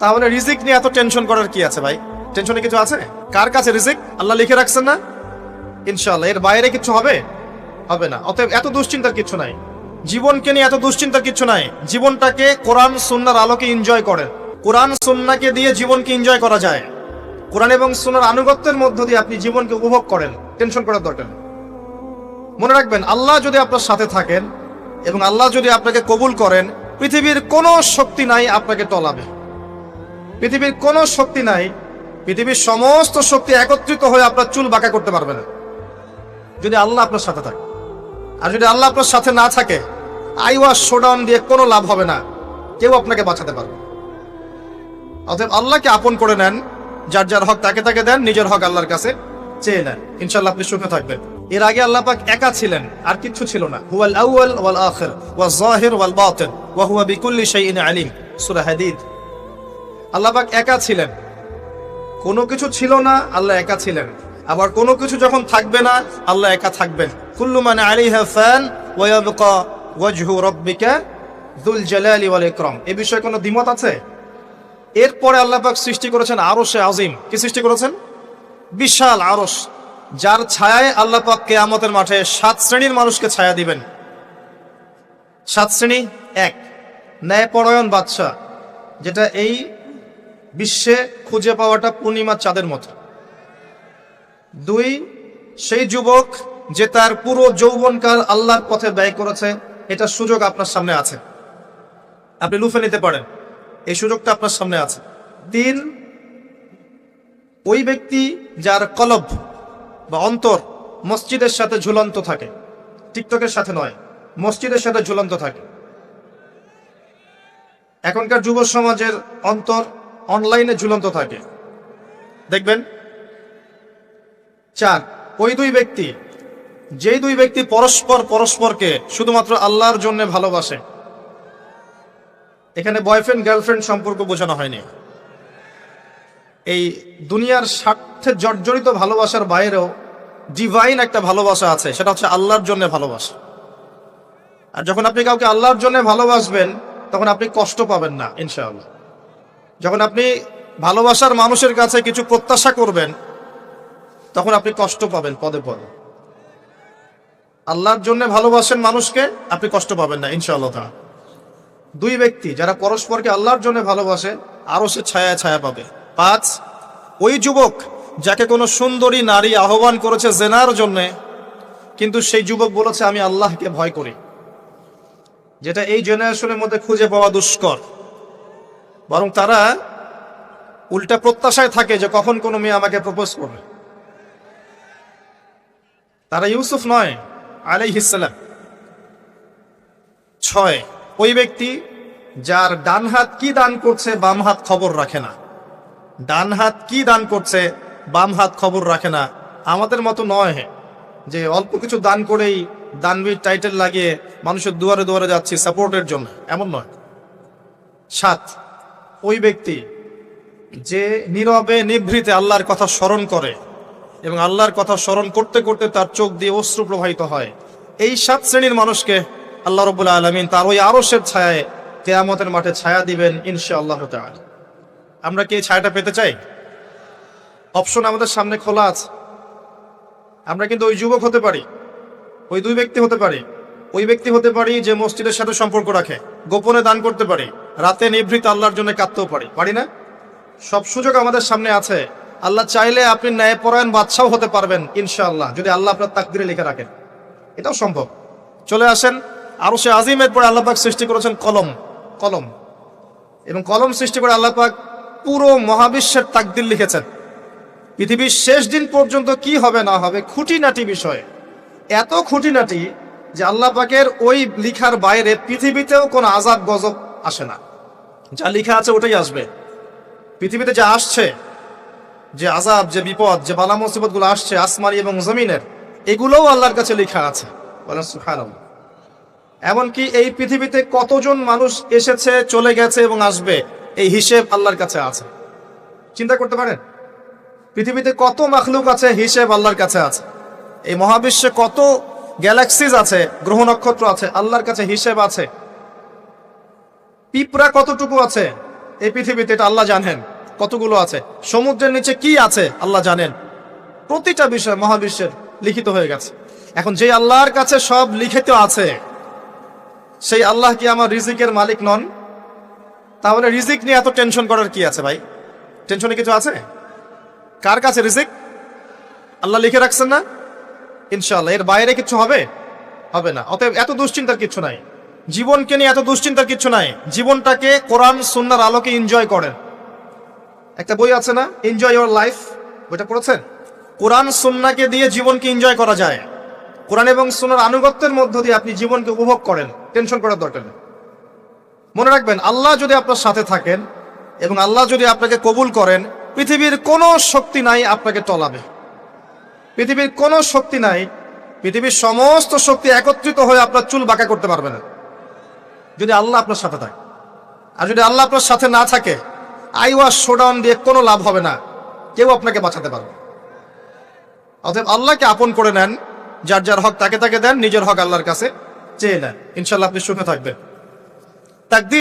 তাহলে রিজিক নিয়ে এত টেনশন করার কি আছে ভাই? টেনশনে কিছু আছে? কার কাছে রিজিক? আল্লাহ লিখে রাখছেন না? ইনশাআল্লাহ এর বাইরে কিছু হবে না। অতএব এত দুশ্চিন্তার কিছু নাই, জীবনকে নিয়ে এত দুশ্চিন্তার কিছু নাই। জীবনটাকে কোরআন সুন্নাহর আলোকে এনজয় করেন। কোরআন সুন্নাহকে দিয়ে জীবনকে এনজয় করা যায়। কোরআন এবং সুন্নাহর আনুগত্যের মধ্য দিয়ে আপনি জীবনকে উপভোগ করেন, টেনশন করার দরকার নেই। মনে রাখবেন, আল্লাহ যদি আপনার সাথে থাকেন এবং আল্লাহ যদি আপনাকে কবুল করেন, পৃথিবীর কোনো শক্তি নাই আপনাকে টলাবে। পৃথিবীর কোনো শক্তি নাই, পৃথিবীর সমস্ত শক্তি একত্রিত হয়ে আপনার চুল বাঁকা করতে পারবে না, যদি আল্লাহ আপনার সাথে থাকে। আর যদি আল্লাহ আপনার সাথে না থাকে, আইওয়াস শোডাউন দিয়ে কোনো লাভ হবে না, কেউ আপনাকে বাঁচাতে পারবে। অতএব আল্লাহকে আপন করে নেন, যার যার হক তাকে তাকে দেন, নিজের হক আল্লাহর কাছে চেয়ে নেন, ইনশাআল্লাহ আপনি সুখে থাকবেন। এর আগে আল্লাহ পাক একা ছিলেন, আর কিচ্ছু ছিল না। হুয়াল আউয়াল ওয়াল আখির ওয়াজ যাহির ওয়াল বাতিন ওয়া হুয়া বিকুল্লি শাইইন আলিম, সূরা হাদীদ। আল্লাহ পাক একা ছিলেন, কোনো কিছু ছিল না, আল্লাহ একা ছিলেন। আবার কোনো কিছু যখন থাকবে না, আল্লাহ একা থাকবেন। কুল্লু মান আলাইহা ফান ওয়া ইয়াবকা ওয়াজহু রাব্বিকা যুল জালালি ওয়াল ইকরাম। এই বিষয়ে কোনো দ্বিমত আছে? এরপরে আল্লাহ পাক সৃষ্টি করেছেন আরশে আজিম। কি সৃষ্টি করেছেন? বিশাল আরশ, যার ছায়ায় আল্লাহ পাক কিয়ামতের মাঠে 7 শ্রেণীর মানুষকে ছায়া দিবেন। 7 শ্রেণী: 1, ন্যায়পরায়ণ বাদশা, যেটা এই বিশ্বে খুঁজে পাওয়াটা পূর্ণিমার চাঁদের মতো। 2, সেই যুবক যে তার পুরো যৌবনকাল আল্লাহর পথে ব্যয় করেছে। এটা সুযোগ আপনার সামনে আছে, আপনি লুফে নিতে পারেন, এই সুযোগটা আপনার সামনে আছে। 3, ওই ব্যক্তি যার কলব বা অন্তর মসজিদের সাথে ঝুলন্ত থাকে, টিকটকের সাথে নয়, মসজিদের সাথে ঝুলন্ত থাকে। এখনকার যুব সমাজের অন্তর অনলাইনে ঝুলন্ত থাকে, দেখবেন। 4, ওই দুই ব্যক্তি, যেই দুই ব্যক্তি পরস্পরকে শুধুমাত্র আল্লাহর জন্য ভালোবাসে। এখানে বয়ফ্রেন্ড গার্লফ্রেন্ড সম্পর্ক বোঝানো হয়নি। এই দুনিয়ার স্বার্থে জর্জরিত ভালোবাসার বাইরেও ডিভাইন একটা ভালোবাসা আছে, সেটা হচ্ছে আল্লাহর জন্য ভালোবাসা। আর যখন আপনি কাউকে আল্লাহর জন্য ভালোবাসবেন, তখন আপনি কষ্ট পাবেন না ইনশাআল্লাহ। যখন আপনি ভালোবাসার মানুষের কাছে কিছু প্রত্যাশা করবেন, তখন আপনি কষ্ট পাবেন পদে পদে। আল্লাহর জন্য ভালোবাসেন মানুষকে, আপনি কষ্ট পাবেন না ইনশাআল্লাহ। দুই ব্যক্তি যারা পরস্পরকে আল্লাহর জন্য ভালোবাসে, আরো সে ছায়া ছায়া পাবে। 5, ওই যুবক যাকে কোনো সুন্দরী নারী আহ্বান করেছে জেনার জন্য, কিন্তু সেই যুবক বলেছে আমি আল্লাহকে ভয় করি, যেটা এই জেনারেশনের মধ্যে খুঁজে পাওয়া দুষ্কর। বরং তারা উল্টা প্রত্যাশায় থাকে যে কখন কোনো মেয়ে আমাকে প্রপোজ করবে। তারা ইউসুফ নয় আলাইহিস সালাম। 6, ওই ব্যক্তি যার ডান হাত কি দান করছে, বাম হাত খবর রাখে না। ডান হাত কি দান করছে, বাম হাত খবর রাখে না। আমাদের মতো নয় যে অল্প কিছু দান করেই দানবীর টাইটেল লাগিয়ে মানুষের দুয়ারে দুয়ারে যাচ্ছি সাপোর্টের জন্য, এমন নয়। 7, ওই ব্যক্তি যে নীরবে নিভৃতে আল্লাহর কথা স্মরণ করে এবং আল্লাহর কথা স্মরণ করতে করতে তার চোখ দিয়ে অশ্রু প্রবাহিত হয়। এই 7 শ্রেণীর মানুষকে আল্লাহ রাব্বুল আলামিন তার ওই আরশের ছায়ায় কিয়ামতের মাঠে ছায়া দিবেন ইনশাআল্লাহ তাআলা। আমরা কি এই ছায়াটা পেতে চাই? অপশন আমাদের সামনে খোলা আছে। আমরা কিন্তু ওই যুবক হতে পারি, ওই দুই ব্যক্তি হতে পারি, ওই ব্যক্তি হতে পারি যে মসজিদের সাথে সম্পর্ক রাখে, গোপনে দান করতে পারি, রাতে নিভৃত আল্লাহর জন্য কাঁদতেও পারি না? সব সুযোগ আমাদের সামনে আছে। আল্লাহ চাইলে আপনি ন্যায়পরায়ণ বাদশাও হতে পারবেন ইনশাআল্লাহ, যদি আল্লাহ আপনার তাকদিরে লিখে রাখেন, এটাও সম্ভব। চলে আসেন আরশে আজিমের পরে আল্লাহ পাক সৃষ্টি করেছেন কলম, এবং কলম সৃষ্টি করে আল্লাহ পাক পুরো মহাবিশ্বের তাকদির লিখেছেন। পৃথিবীর শেষ দিন পর্যন্ত কি হবে না হবে, খুঁটিনাটি বিষয়, এত খুঁটিনাটি যে আল্লাহ পাকের ওই লিখার বাইরে পৃথিবীতেও কোনো আযাব গজব আসে না। যা লিখা আছে ওটাই আসবে। পৃথিবীতে যা আসছে, যে আযাব, যে বিপদ, যে বালা মুসিবত গুলো আসছে আসমানি এবং জমিনের, এগুলোও আল্লাহর কাছে লেখা আছে। বলেন সুবহানাল্লাহ। এমনকি এই পৃথিবীতে কতজন মানুষ এসেছে, চলে গেছে এবং আসবে, এই হিসেব আল্লাহর কাছে আছে। চিন্তা করতে পারেন, পৃথিবীতে কত মাখলুক আছে, হিসেব আল্লাহর কাছে আছে। এই মহাবিশ্বে কত গ্যালাক্সিজ আছে, গ্রহ নক্ষত্র আছে, আল্লাহর কাছে হিসেব আছে। পিঁপড়া কতটুকু আছে, এই পৃথিবীতে, এটা আল্লাহ জানেন কতগুলো আছে। সমুদ্রের নিচে কি আছে আল্লাহ জানেন। প্রতিটা বিষয় মহাবিশ্বের লিখিত হয়ে গেছে। এখন যে আল্লাহর কাছে সব লিখিত আছে, সেই আল্লাহ কি আমার রিজিকের মালিক নন? তাহলে রিজিক নিয়ে এত টেনশন করার কি আছে ভাই? টেনশনে কিছু আছে? কার কাছে রিজিক? আল্লাহ লিখে রাখছেন না? ইনশাআল্লাহ এর বাইরে কিছু হবে? হবে না। অতএব এত দুশ্চিন্তার কিছু নাই। জীবনকে নিয়ে এত দুশ্চিন্তার কিছু নাই। জীবনটাকে কোরআন সুন্নাহর আলোকে এনজয় করেন। একটা বই আছে না, এনজয় ইওর লাইফ, বইটা পড়েছেন? কোরআন সুন্নাহকে দিয়ে জীবনকে এনজয় করা যায়। কোরআন এবং সুন্নাহর আনুগত্যের মধ্য দিয়ে আপনি জীবনকে উপভোগ করেন। টেনশন করার দরকার নেই। মনে রাখবেন, আল্লাহ যদি আপনার সাথে থাকেন এবং আল্লাহ যদি আপনাকে কবুল করেন, পৃথিবীর কোনো শক্তি নাই আপনাকে টলাবে। পৃথিবীর কোনো শক্তি নাই, পৃথিবীর সমস্ত শক্তি একত্রিত হয়ে আপনার চুল বাঁকা করতে পারবে না, যদি আল্লাহ আপনার সাথে থাকে। আর যদি আল্লাহ আপনার সাথে না থাকে, আইওয়াস শোডাউন দিয়ে কোনো লাভ হবে না, কেউ আপনাকে বাঁচাতে পারবে। অতএব আল্লাহকে আপন করে নেন, যার যার হক তাকে তাকে দেন, নিজের হক আল্লাহর কাছে চেয়ে নেন, ইনশাআল্লাহ আপনি সুখে থাকবেন। তাকদীর